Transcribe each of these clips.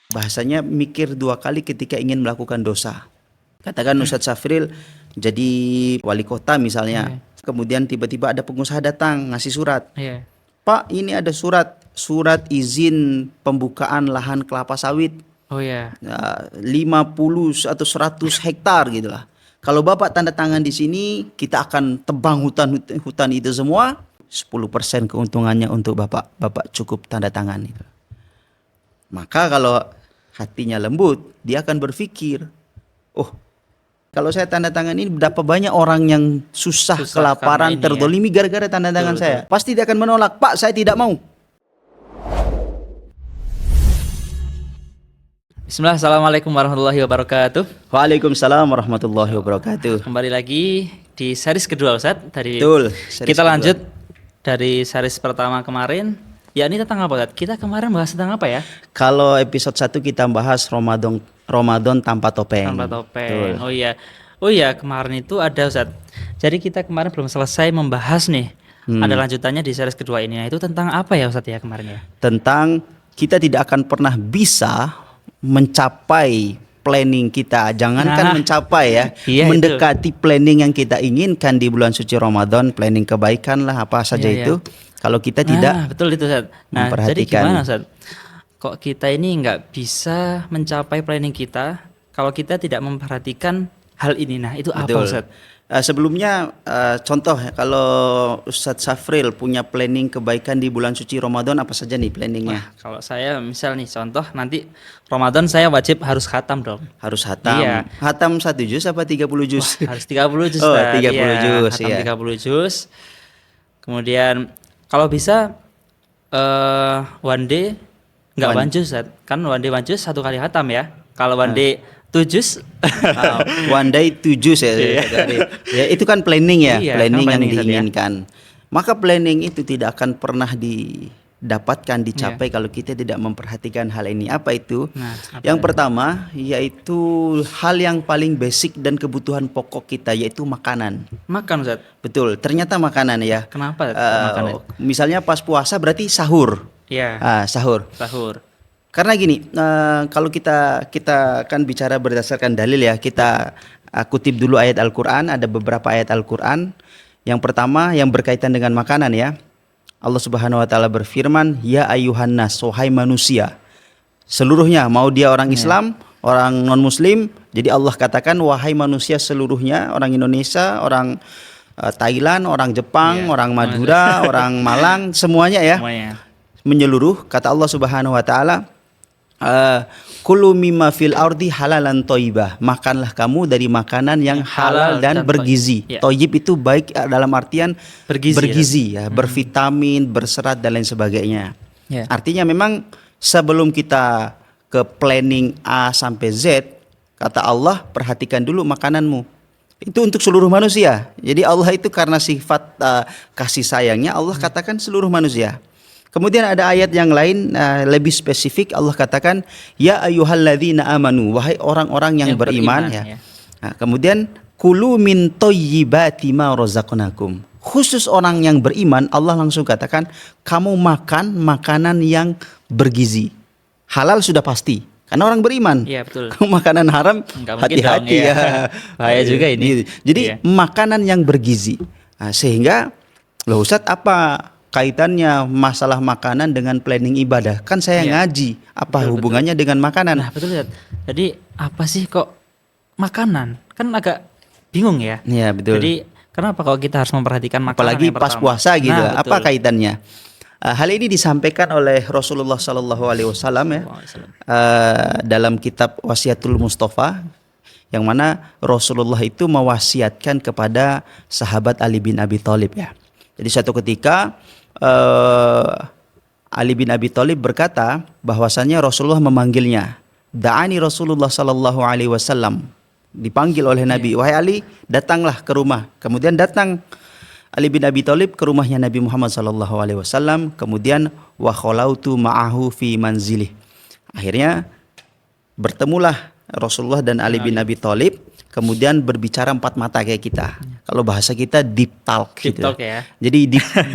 Bahasanya mikir dua kali ketika ingin melakukan dosa. Katakan Ustadz Safril jadi wali kota misalnya. Kemudian tiba-tiba ada pengusaha datang ngasih surat. Pak, ini ada surat izin pembukaan lahan kelapa sawit. 50 atau 100 hektar gitu lah. Kalau Bapak tanda tangan di sini, kita akan tebang hutan itu semua. 10% keuntungannya untuk Bapak. Bapak cukup tanda tangan itu. Maka kalau hatinya lembut, dia akan berpikir, oh, kalau saya tanda tangan ini, berapa banyak orang yang susah kelaparan, terdolimi gara-gara tanda tangan saya. Pasti dia akan menolak, Pak, saya tidak mau. Bismillah, assalamualaikum warahmatullahi wabarakatuh. Waalaikumsalam warahmatullahi wabarakatuh. Kembali lagi di series kedua, Ustadz. Betul. Kita lanjut dari series pertama kemarin. Ya, ini tentang apa, Ustadz? Kita kemarin bahas tentang apa ya? Kalau episode 1 kita bahas Ramadan tanpa topeng. Tanpa topeng. Betul. Oh iya, kemarin itu ada, Ustadz. Jadi kita kemarin belum selesai membahas nih. Ada lanjutannya di series kedua ini. Nah, itu tentang apa ya, Ustadz, ya kemarin ya? Tentang kita tidak akan pernah bisa mencapai planning kita, jangankan mencapai ya, mendekati planning yang kita inginkan di bulan suci Ramadan, planning kebaikan lah apa saja itu. Kalau kita tidak betul itu, Ustaz. Nah, jadi memperhatikan. gimana, Ustaz? Kok kita ini nggak bisa mencapai planning kita kalau kita tidak memperhatikan hal ini? Nah, itu apa, Ustaz? Sebelumnya contoh kalau Ustadz Safril punya planning kebaikan di bulan suci Ramadan, apa saja nih planningnya? Nah, kalau saya misal nih contoh, nanti Ramadan saya wajib harus khatam dong. Harus khatam. Iya. Khatam 1 juz apa 30 juz? Wah, harus 30 juz. Oh, 30 juz. Khatam 30 juz. Kemudian kalau bisa one day enggak one juz, kan one day one juz 1 kali khatam ya. Kalau one day 7 juz one day 7 juz ya. Ya itu kan planning ya, planning yang diinginkan. Maka planning itu tidak akan pernah didapatkan, dicapai kalau kita tidak memperhatikan hal ini. Apa itu? Yang pertama yaitu hal yang paling basic dan kebutuhan pokok kita, yaitu makanan. Makan, Ustaz. Betul, ternyata makanan ya. Kenapa makanan? Misalnya pas puasa berarti sahur. Iya. Sahur. Karena gini, kalau kita kan bicara berdasarkan dalil ya, kita kutip dulu ayat Al-Quran, ada beberapa ayat Al-Quran. Yang pertama yang berkaitan dengan makanan ya. Allah Subhanahu wa taala berfirman, "Ya ayyuhan nas, wahai manusia." Seluruhnya, mau dia orang Islam, orang non-muslim. Jadi Allah katakan wahai manusia seluruhnya, orang Indonesia, orang Thailand, orang Jepang, orang Madura, orang Malang, semuanya ya. Menyeluruh, kata Allah Subhanahu wa taala, kulu mimma fil ardi halalan thayyibah. Makanlah kamu dari makanan yang halal dan bergizi. Thayyib itu baik dalam artian bergizi ya, bervitamin, berserat dan lain sebagainya. Artinya memang sebelum kita ke planning A sampai Z, kata Allah, perhatikan dulu makananmu. Itu untuk seluruh manusia. Jadi Allah itu karena sifat kasih sayangnya, Allah katakan seluruh manusia. Kemudian ada ayat yang lain lebih spesifik, Allah katakan ya ayyuhalladzina amanu, wahai orang-orang yang beriman ya. Nah, kemudian kulu min thayyibati ma razaqnakum. Khusus orang yang beriman, Allah langsung katakan kamu makan makanan yang bergizi. Halal sudah pasti karena orang beriman. Iya, betul. Makanan haram hati-hati ya. Bahaya juga ini. Jadi makanan yang bergizi. Nah, sehingga loh Ustadz, apa kaitannya masalah makanan dengan planning ibadah? Kan saya ngaji, apa hubungannya dengan makanan? Nah, betul, Ustaz. Jadi apa sih kok makanan? Kan agak bingung ya. Iya, betul. Jadi kenapa kalau kita harus memperhatikan makanan? Apalagi pas puasa gitu. Nah, apa kaitannya? Hal ini disampaikan oleh Rasulullah Sallallahu Alaihi Wasallam ya, dalam kitab Wasiatul Mustafa, yang mana Rasulullah itu mewasiatkan kepada sahabat Ali bin Abi Thalib ya. Jadi suatu ketika Ali bin Abi Thalib berkata bahwasannya Rasulullah memanggilnya. Da'ani Rasulullah sallallahu alaihi wasallam. Dipanggil oleh Nabi, wahai Ali, datanglah ke rumah. Kemudian datang Ali bin Abi Thalib ke rumahnya Nabi Muhammad sallallahu alaihi wasallam. Kemudian wa khalautu ma'ahu fi manzilih. Akhirnya bertemulah Rasulullah dan Ali bin Abi Thalib kemudian berbicara empat mata kayak kita. Kalau bahasa kita deep talk Deep gitu. talk ya. Jadi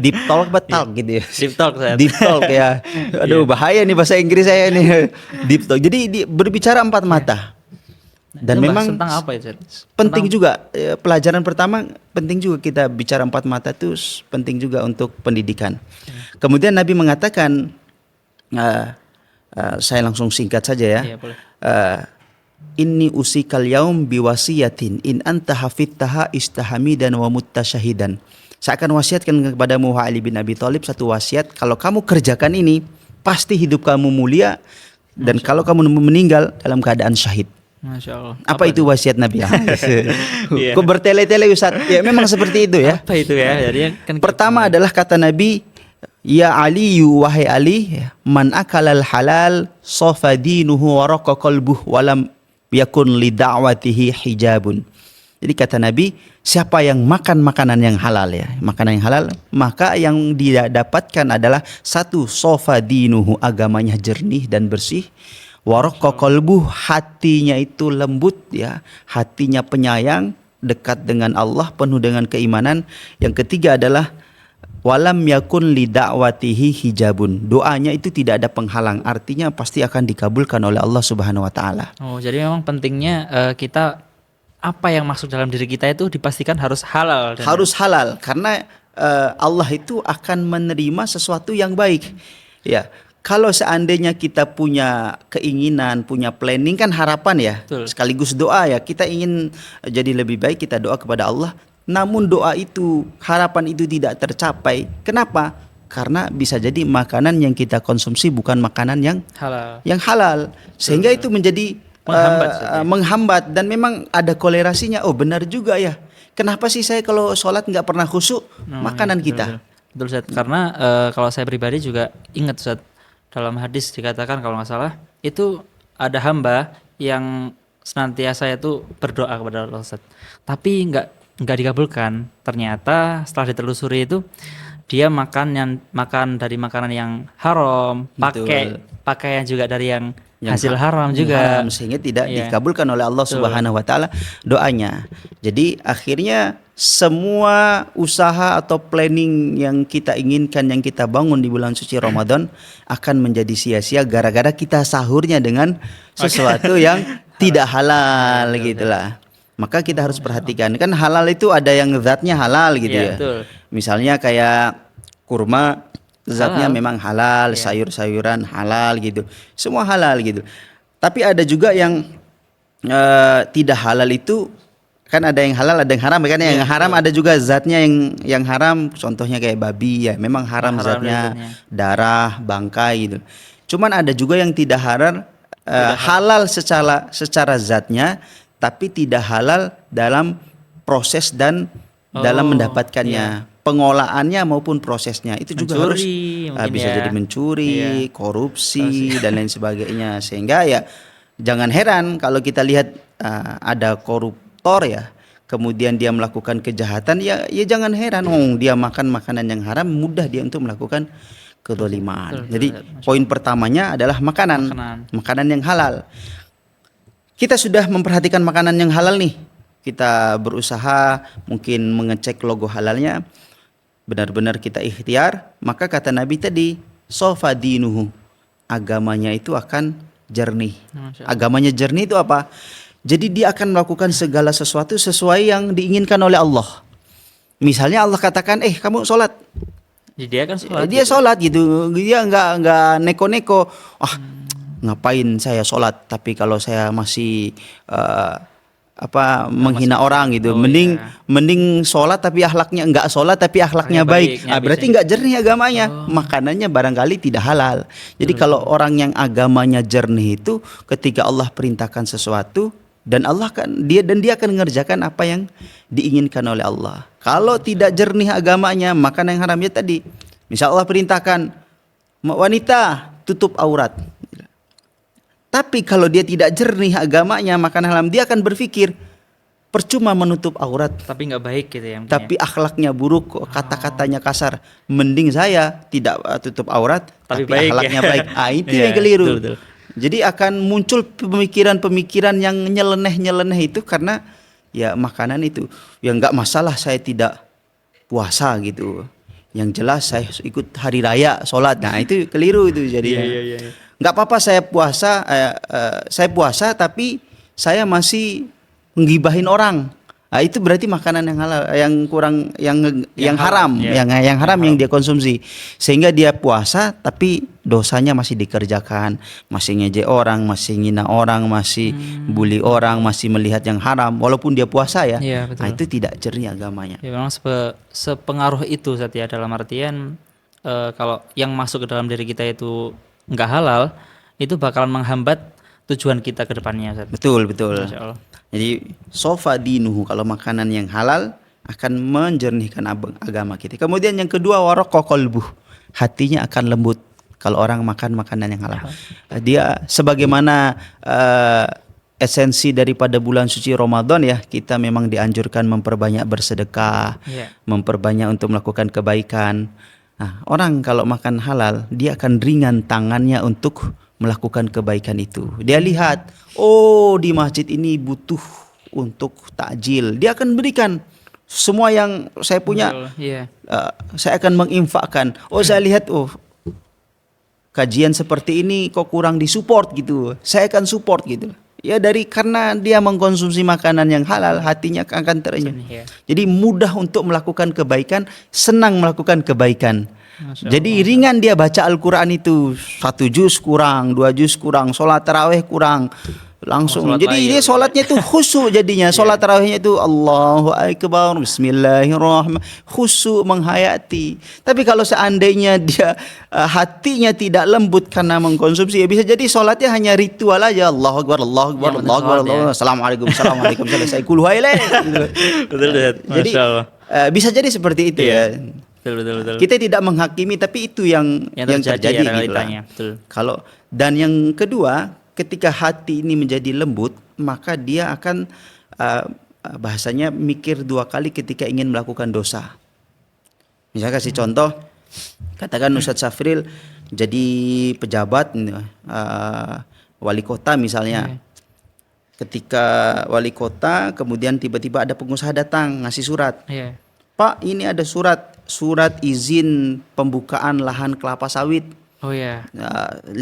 deep talk apa talk gitu ya. Deep talk Ustaz. Deep talk ya. Aduh bahaya nih bahasa Inggris saya nih. Deep talk. Jadi berbicara empat mata. Dan Itu bahas memang tentang apa itu? penting juga pelajaran pertama penting juga kita bicara empat mata itu penting juga untuk pendidikan. Kemudian Nabi mengatakan saya langsung singkat saja ya. Iya, boleh. Inni usikal yaum biwasiyatin in anta hafidtaha istahamidan wa muttasyahidan. Saya akan wasiatkan kepadamu Ali bin Abi Thalib satu wasiat, kalau kamu kerjakan ini pasti hidup kamu mulia dan kalau kamu meninggal dalam keadaan syahid. Masya Allah. Apa itu wasiat Nabi? Iya. Kok bertele-tele Ustaz? Ya memang seperti itu ya. Apa itu ya? Jadi kan Pertama adalah kata Nabi, ya Ali, wahai Ali, man akalal halal sofa dinuhu wa raqa qalbuh walam yakun li da'watihi hijabun. Jadi kata Nabi, siapa yang makan makanan yang halal ya, makanan yang halal, maka yang dia dapatkan adalah satu, sofa dinuhu, agamanya jernih dan bersih. Wa raqa qalbuh, hatinya itu lembut ya, hatinya penyayang, dekat dengan Allah, penuh dengan keimanan. Yang ketiga adalah walam yakun li da'watihi hijabun. Doanya itu tidak ada penghalang, artinya pasti akan dikabulkan oleh Allah Subhanahu wa taala. Oh, jadi memang pentingnya kita apa yang masuk dalam diri kita itu dipastikan harus halal. Harus halal karena Allah itu akan menerima sesuatu yang baik. Ya. Kalau seandainya kita punya keinginan, punya planning kan harapan ya, Betul. sekaligus doa ya. Kita ingin jadi lebih baik, kita doa kepada Allah. Namun doa itu, harapan itu tidak tercapai. Kenapa? Karena bisa jadi makanan yang kita konsumsi bukan makanan yang halal. Sehingga itu menjadi menghambat dan memang ada kolerasinya. Oh benar juga ya. Kenapa sih saya kalau sholat nggak pernah khusyuk? Makanan betul, kita. Betul Ustaz. Karena kalau saya pribadi juga ingat Ustaz, dalam hadis dikatakan kalau nggak salah itu ada hamba yang senantiasa itu berdoa kepada Allah Ustaz. Tapi nggak dikabulkan. Ternyata setelah ditelusuri itu dia makan dari makanan yang haram, pakaian juga dari yang hasil haram juga, sehingga tidak dikabulkan oleh Allah Subhanahu wa taala doanya. Jadi akhirnya semua usaha atau planning yang kita inginkan, yang kita bangun di bulan suci Ramadan akan menjadi sia-sia gara-gara kita sahurnya dengan sesuatu yang tidak halal gitulah. Maka kita harus perhatikan, kan halal itu ada yang zatnya halal gitu ya. Betul. Misalnya kayak kurma, zatnya memang halal, sayur-sayuran halal gitu. Semua halal gitu. Tapi ada juga yang tidak halal itu, kan ada yang halal, ada yang haram kan. Yang haram ada juga zatnya yang haram, contohnya kayak babi ya, memang haram zatnya, darah, bangkai gitu. Cuman ada juga yang tidak halal secara zatnya, tapi tidak halal dalam proses dan dalam mendapatkannya, pengolahannya maupun prosesnya itu juga harus bisa jadi mencuri, korupsi dan lain sebagainya. Sehingga ya jangan heran kalau kita lihat ada koruptor ya, kemudian dia melakukan kejahatan, ya jangan heran, dia makan makanan yang haram, mudah dia untuk melakukan kezaliman. Jadi poin pertamanya adalah makanan yang halal. Kita sudah memperhatikan makanan yang halal nih. Kita berusaha mungkin mengecek logo halalnya. Benar-benar kita ikhtiar. Maka kata Nabi tadi, sofa dinuhu. Agamanya itu akan jernih. Agamanya jernih itu apa? Jadi dia akan melakukan segala sesuatu sesuai yang diinginkan oleh Allah. Misalnya Allah katakan, kamu sholat. Dia kan sholat. Dia sholat gitu. Dia nggak neko-neko. Ngapain saya sholat, tapi kalau saya masih menghina orang gitu, mending sholat tapi akhlaknya nggak sholat tapi akhlaknya baik. Berarti nggak jernih agamanya, makanannya barangkali tidak halal. Jadi kalau orang yang agamanya jernih itu, ketika Allah perintahkan sesuatu dan dia akan mengerjakan apa yang diinginkan oleh Allah. Kalau tidak jernih agamanya, makanan yang haramnya tadi, misal Allah perintahkan wanita tutup aurat. Tapi kalau dia tidak jernih agamanya, makan haram, dia akan berpikir percuma menutup aurat. Tapi nggak baik gitu ya. Tapi akhlaknya buruk, kata-katanya kasar. Mending saya tidak tutup aurat, tapi akhlaknya baik. Itu yang keliru. Betul. Jadi akan muncul pemikiran-pemikiran yang nyeleneh itu karena ya makanan itu. Ya nggak masalah saya tidak puasa gitu. Yang jelas saya ikut hari raya sholat. Nah itu keliru itu jadinya. Nggak apa-apa saya puasa tapi saya masih menggibahin orang. Nah, itu berarti makanan yang halal, yang kurang, yang haram, ya. yang haram yang dia konsumsi. Sehingga dia puasa tapi dosanya masih dikerjakan, masih ngejek orang, masih ngina orang, masih bully orang, masih melihat yang haram walaupun dia puasa ya. Iya, betul. Nah, itu tidak jernih agamanya. Ya memang sepengaruh itu Satya, dalam artian kalau yang masuk ke dalam diri kita itu nggak halal, itu bakalan menghambat tujuan kita ke depannya, Ustaz. Betul, betul. Masya Allah. Jadi sofa dinuhu, kalau makanan yang halal akan menjernihkan agama kita. Kemudian yang kedua waraqqa qalbuh, hatinya akan lembut kalau orang makan makanan yang halal. Dia sebagaimana esensi daripada bulan suci Ramadan ya, kita memang dianjurkan memperbanyak bersedekah, Iya. memperbanyak untuk melakukan kebaikan. Nah, orang kalau makan halal, dia akan ringan tangannya untuk melakukan kebaikan itu. Dia lihat, oh di masjid ini butuh untuk takjil. Dia akan berikan semua yang saya punya. Betul, iya. Saya akan menginfakkan. Oh saya lihat, oh kajian seperti ini kok kurang disupport gitu. Saya akan support gitu. Ya karena dia mengkonsumsi makanan yang halal, hatinya akan terenyuh. Iya. Jadi mudah untuk melakukan kebaikan, senang melakukan kebaikan. Masya Jadi ringan dia baca Al-Quran itu, 1 juz kurang, 2 juz kurang, sholat tarawih kurang, langsung. Sholat Jadi lain. dia sholatnya itu khusyuk jadinya. Sholat tarawihnya itu Allahu Akbar, Bismillahirrahmanirrahim, khusyuk menghayati. Tapi kalau seandainya dia hatinya tidak lembut karena mengkonsumsi, ya bisa jadi sholatnya hanya ritual aja. Allahu Akbar, Allahu Akbar, Yang penting Allahu Akbar, sholat ya. Allahu Akbar, Assalamualaikum, Assalamualaikum, selesai kul huwailai. Betul, Ustaz. Jadi Masya Allah. bisa jadi seperti itu ya. Betul. Kita tidak menghakimi, tapi itu yang terjadi ya, gitu lah. realitanya. Betul. Dan yang kedua, ketika hati ini menjadi lembut, maka dia akan bahasanya mikir 2 kali ketika ingin melakukan dosa. Misalnya kasih contoh, katakan Ustadz Safril jadi pejabat, wali kota misalnya. Ketika wali kota, kemudian tiba-tiba ada pengusaha datang ngasih surat. Iya. Pak, ini ada surat izin pembukaan lahan kelapa sawit. Oh ya. 50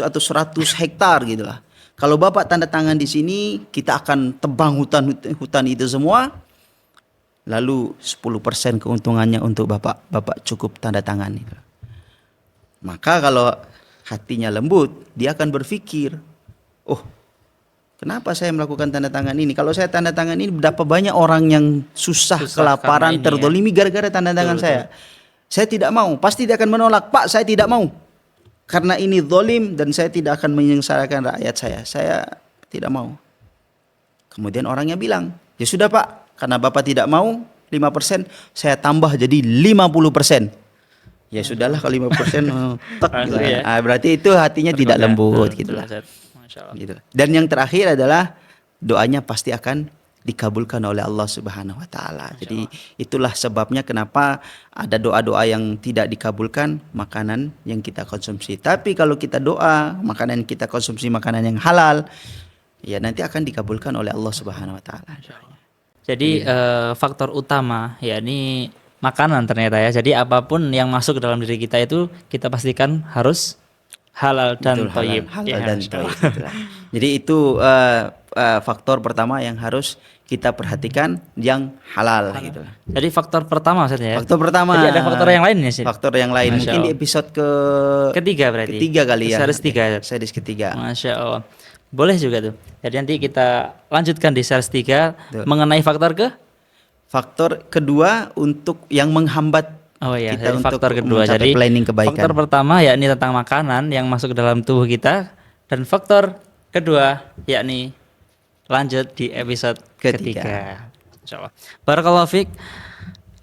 atau 100 hektar gitu lah. Kalau Bapak tanda tangan di sini, kita akan tebang hutan itu semua. Lalu 10% keuntungannya untuk Bapak cukup tanda tangan itu. Maka kalau hatinya lembut, dia akan berpikir, oh, kenapa saya melakukan tanda tangan ini? Kalau saya tanda tangan ini, berapa banyak orang yang susah kelaparan, karena ini, terdolimi gara-gara tanda tangan saya. Saya tidak mau. Pasti dia akan menolak. Pak, saya tidak mau. Karena ini zalim dan saya tidak akan menyengsarakan rakyat saya. Saya tidak mau. Kemudian orangnya bilang, ya sudah Pak, karena Bapak tidak mau 5%, saya tambah jadi 50%. Ya sudahlah kalau 5%. Gitu. Ya. Berarti itu hatinya tidak lembut gitu lah. Gitu. Dan yang terakhir adalah doanya pasti akan dikabulkan oleh Allah Subhanahu wa taala. Jadi itulah sebabnya kenapa ada doa-doa yang tidak dikabulkan makanan yang kita konsumsi. Tapi kalau kita doa, makanan yang kita konsumsi makanan yang halal, ya nanti akan dikabulkan oleh Allah Subhanahu wa taala. Jadi faktor utama yakni makanan ternyata ya. Jadi apapun yang masuk ke dalam diri kita itu kita pastikan harus halal dan thayyib. Halal dan thayyib. Jadi itu faktor pertama yang harus kita perhatikan, yang halal gitu. Jadi faktor pertama maksudnya ya. Faktor pertama. Jadi ada faktor yang lain ya sih. Faktor yang lain mungkin di episode ketiga berarti. Ketiga kali ya. Series 3. Series ketiga. Masya Allah. Boleh juga tuh. Jadi nanti kita lanjutkan di series 3 mengenai faktor kedua untuk yang menghambat kita untuk faktor kedua. Jadi planning kebaikan. Faktor pertama yakni tentang makanan yang masuk ke dalam tubuh kita, dan faktor kedua yakni lanjut di episode ketiga. Insyaallah. Barakallahu fiik.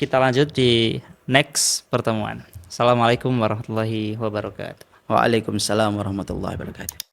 Kita lanjut di next pertemuan. Assalamualaikum warahmatullahi wabarakatuh. Waalaikumsalam warahmatullahi wabarakatuh.